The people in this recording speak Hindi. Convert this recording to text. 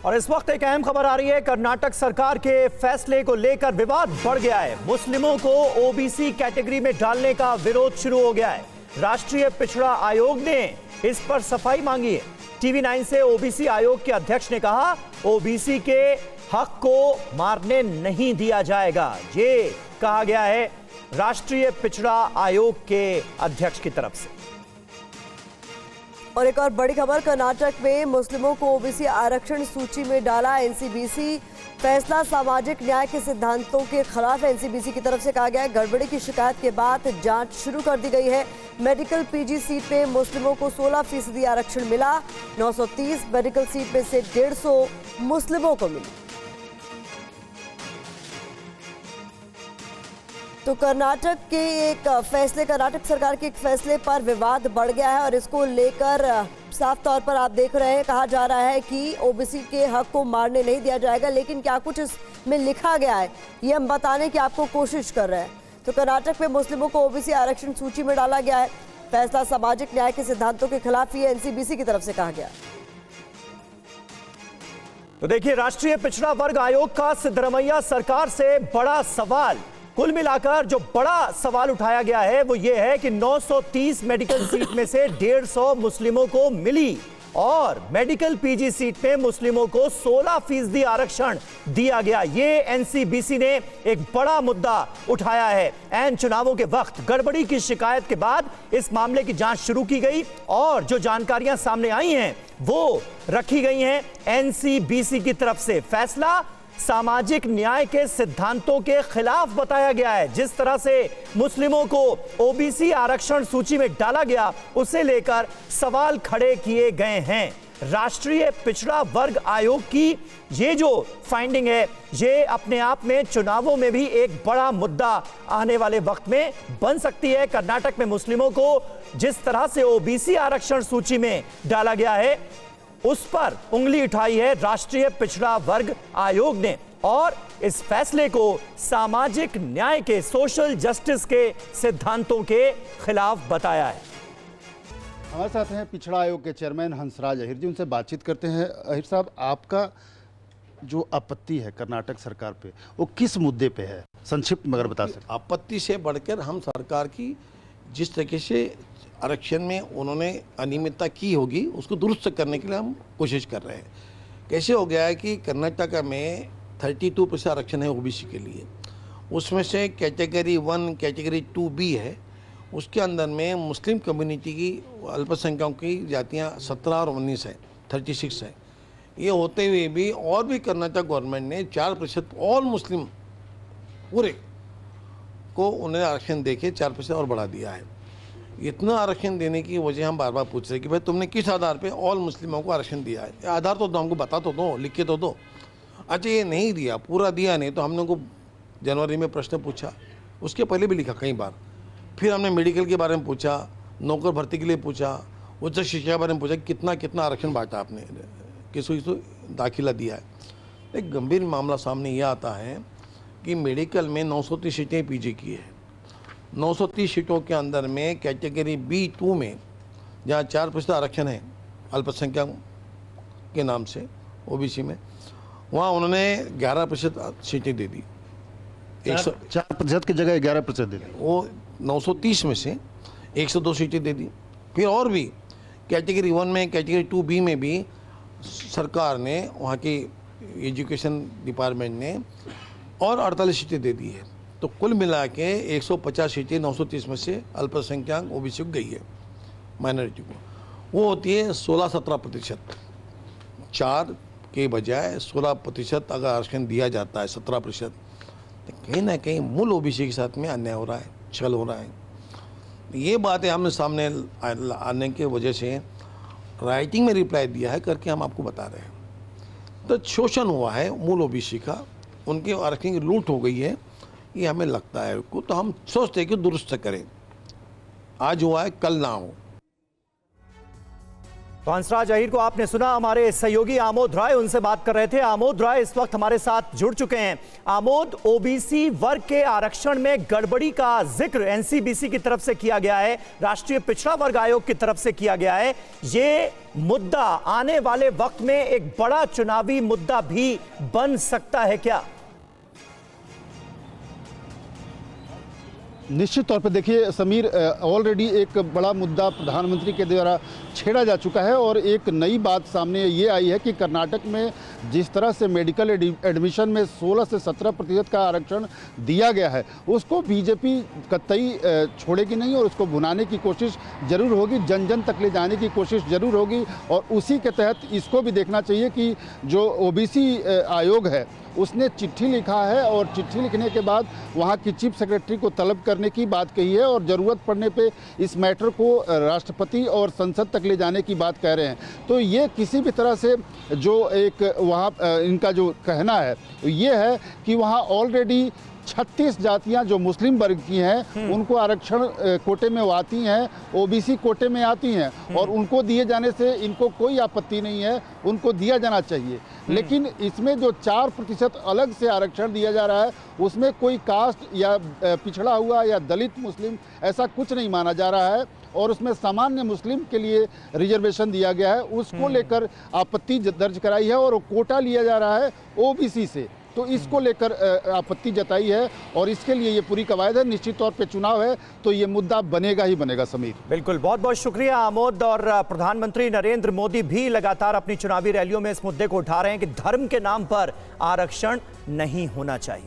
और इस वक्त एक अहम खबर आ रही है। कर्नाटक सरकार के फैसले को लेकर विवाद बढ़ गया है। मुस्लिमों को ओबीसी कैटेगरी में डालने का विरोध शुरू हो गया है। राष्ट्रीय पिछड़ा आयोग ने इस पर सफाई मांगी है। टीवी 9 से ओबीसी आयोग के अध्यक्ष ने कहा, ओबीसी के हक को मारने नहीं दिया जाएगा। ये कहा गया है राष्ट्रीय पिछड़ा आयोग के अध्यक्ष की तरफ से। और एक और बड़ी खबर, कर्नाटक में मुस्लिमों को ओबीसी आरक्षण सूची में डाला एनसीबीसी। फैसला सामाजिक न्याय के सिद्धांतों के खिलाफ एनसीबीसी की तरफ से कहा गया है। गड़बड़ी की शिकायत के बाद जांच शुरू कर दी गई है। मेडिकल पीजी सीट में मुस्लिमों को 16% आरक्षण मिला। 930 मेडिकल सीट में से 150 मुस्लिमों को मिली। तो कर्नाटक सरकार के एक फैसले पर विवाद बढ़ गया है और इसको लेकर साफ तौर पर आप देख रहे हैं, कहा जा रहा है कि ओबीसी के हक को मारने नहीं दिया जाएगा। लेकिन क्या कुछ इसमें लिखा गया है ये हम बताने की आपको कोशिश कर रहे हैं। तो कर्नाटक में मुस्लिमों को ओबीसी आरक्षण सूची में डाला गया है। फैसला सामाजिक न्याय के सिद्धांतों के खिलाफ ये एनसीबीसी की तरफ से कहा गया। तो देखिए, राष्ट्रीय पिछड़ा वर्ग आयोग का सिद्धरमैया सरकार से बड़ा सवाल। कुल मिलाकर जो बड़ा सवाल उठाया गया है वो ये है कि 930 मेडिकल सीट में से 150 मुस्लिमों को मिली और मेडिकल पीजी सीट में मुस्लिमों को 16% आरक्षण दिया गया। ये एनसीबीसी ने एक बड़ा मुद्दा उठाया है। ऐन चुनावों के वक्त गड़बड़ी की शिकायत के बाद इस मामले की जांच शुरू की गई और जो जानकारियां सामने आई हैं वो रखी गई हैं एनसीबीसी की तरफ से। फैसला सामाजिक न्याय के सिद्धांतों के खिलाफ बताया गया है। जिस तरह से मुस्लिमों को ओबीसी आरक्षण सूची में डाला गया उसे लेकर सवाल खड़े किए गए हैं। राष्ट्रीय पिछड़ा वर्ग आयोग की ये जो फाइंडिंग है ये अपने आप में चुनावों में भी एक बड़ा मुद्दा आने वाले वक्त में बन सकती है। कर्नाटक में मुस्लिमों को जिस तरह से ओबीसी आरक्षण सूची में डाला गया है उस पर उंगली उठाई है राष्ट्रीय पिछड़ा वर्ग आयोग ने और इस फैसले को सामाजिक न्याय के, सोशल जस्टिस के सिद्धांतों के खिलाफ बताया है। हमारे साथ हैं पिछड़ा आयोग के चेयरमैन हंसराज अहिर जी, उनसे बातचीत करते हैं। अहिर साहब, आपका जो आपत्ति है कर्नाटक सरकार पे वो किस मुद्दे पे है, संक्षिप्त मगर बता सकते? आपत्ति से बढ़कर हम सरकार की जिस तरीके से आरक्षण में उन्होंने अनियमितता की होगी उसको दुरुस्त करने के लिए हम कोशिश कर रहे हैं। कैसे हो गया है कि कर्नाटक में 32% आरक्षण है ओबीसी के लिए, उसमें से कैटेगरी 1 कैटेगरी 2B है। उसके अंदर में मुस्लिम कम्युनिटी की अल्पसंख्यकों की जातियाँ 17 और 19 है, 36 है। ये होते हुए भी और भी कर्नाटक गवर्नमेंट ने 4% ऑल मुस्लिम पूरे को उन्हें आरक्षण देके 4% और बढ़ा दिया है। इतना आरक्षण देने की वजह हम बार बार पूछ रहे हैं कि भाई तुमने किस आधार पे ऑल मुस्लिमों को आरक्षण दिया है? आधार तो हमको बता तो दो, लिख के तो दो। अच्छा, ये नहीं दिया, पूरा दिया नहीं, तो हमने को जनवरी में प्रश्न पूछा, उसके पहले भी लिखा कई बार। फिर हमने मेडिकल के बारे में पूछा, नौकर भर्ती के लिए पूछा, उच्च शिक्षा के बारे में पूछा, कितना कितना आरक्षण बांटा आपने, किसको दाखिला दिया है। एक गंभीर मामला सामने यह आता है कि मेडिकल में 930 सीटें पीजी की है। 930 सीटों के अंदर में कैटेगरी B2 में जहाँ 4% आरक्षण है अल्पसंख्यक के नाम से ओबीसी में, वहाँ उन्होंने 11% सीटें दे दी। 4% की जगह 11% दे दी। वो 930 में से 102 सीटें दे दी। फिर और भी कैटेगरी 1 में, कैटेगरी 2B में भी सरकार ने, वहाँ की एजुकेशन डिपार्टमेंट ने और 48 सीटें दे दी है। तो कुल मिला के 150 सीटें 930 में से अल्पसंख्यक ओबीसी को गई है, माइनॉरिटी को। वो होती है 16-17%। 4 के बजाय 16% अगर आरक्षण दिया जाता है, 17%, तो कहीं ना कहीं मूल ओबीसी के साथ में अन्याय हो रहा है, छल हो रहा है। ये बातें हमने सामने आने की वजह से राइटिंग में रिप्लाई दिया है करके हम आपको बता रहे हैं। तो शोषण हुआ है मूल ओबीसी का, उनके आरक्षण की लूट हो गई है, ये हमें लगता है को, तो हम सोचते हैं कि दुरुस्त करें। आज हुआ है कल ना हो। तो हंसराज अहीर को आपने सुना, हमारे सहयोगी आमोद राय उनसे बात कर रहे थे। आमोद राय इस वक्त हमारे साथ जुड़ चुके हैं। आमोद, ओबीसी वर्ग के आरक्षण में गड़बड़ी का जिक्र एनसीबीसी की तरफ से किया गया है, राष्ट्रीय पिछड़ा वर्ग आयोग की तरफ से किया गया है। ये मुद्दा आने वाले वक्त में एक बड़ा चुनावी मुद्दा भी बन सकता है क्या? निश्चित तौर पर देखिए समीर, ऑलरेडी एक बड़ा मुद्दा प्रधानमंत्री के द्वारा छेड़ा जा चुका है और एक नई बात सामने ये आई है कि कर्नाटक में जिस तरह से मेडिकल एडमिशन में 16 से 17% का आरक्षण दिया गया है, उसको बीजेपी कतई छोड़ेगी नहीं और उसको भुनाने की कोशिश जरूर होगी, जन जन तक ले जाने की कोशिश जरूर होगी। और उसी के तहत इसको भी देखना चाहिए कि जो ओबीसी आयोग है उसने चिट्ठी लिखा है और चिट्ठी लिखने के बाद वहाँ की चीफ सेक्रेटरी को तलब करने की बात कही है और ज़रूरत पड़ने पे इस मैटर को राष्ट्रपति और संसद तक ले जाने की बात कह रहे हैं। तो ये किसी भी तरह से जो एक वहाँ इनका जो कहना है ये है कि वहाँ ऑलरेडी 36 जातियां जो मुस्लिम वर्ग की हैं उनको आरक्षण कोटे में वो आती हैं, ओबीसी कोटे में आती हैं और उनको दिए जाने से इनको कोई आपत्ति नहीं है, उनको दिया जाना चाहिए। लेकिन इसमें जो 4% अलग से आरक्षण दिया जा रहा है उसमें कोई कास्ट या पिछड़ा हुआ या दलित मुस्लिम ऐसा कुछ नहीं माना जा रहा है और उसमें सामान्य मुस्लिम के लिए रिजर्वेशन दिया गया है, उसको लेकर आपत्ति दर्ज कराई है और कोटा लिया जा रहा है ओबीसी से, तो इसको लेकर आपत्ति जताई है और इसके लिए ये पूरी कवायद है। निश्चित तौर पे चुनाव है तो ये मुद्दा बनेगा ही बनेगा। समीर, बिल्कुल, बहुत बहुत शुक्रिया आमोद। और प्रधानमंत्री नरेंद्र मोदी भी लगातार अपनी चुनावी रैलियों में इस मुद्दे को उठा रहे हैं कि धर्म के नाम पर आरक्षण नहीं होना चाहिए।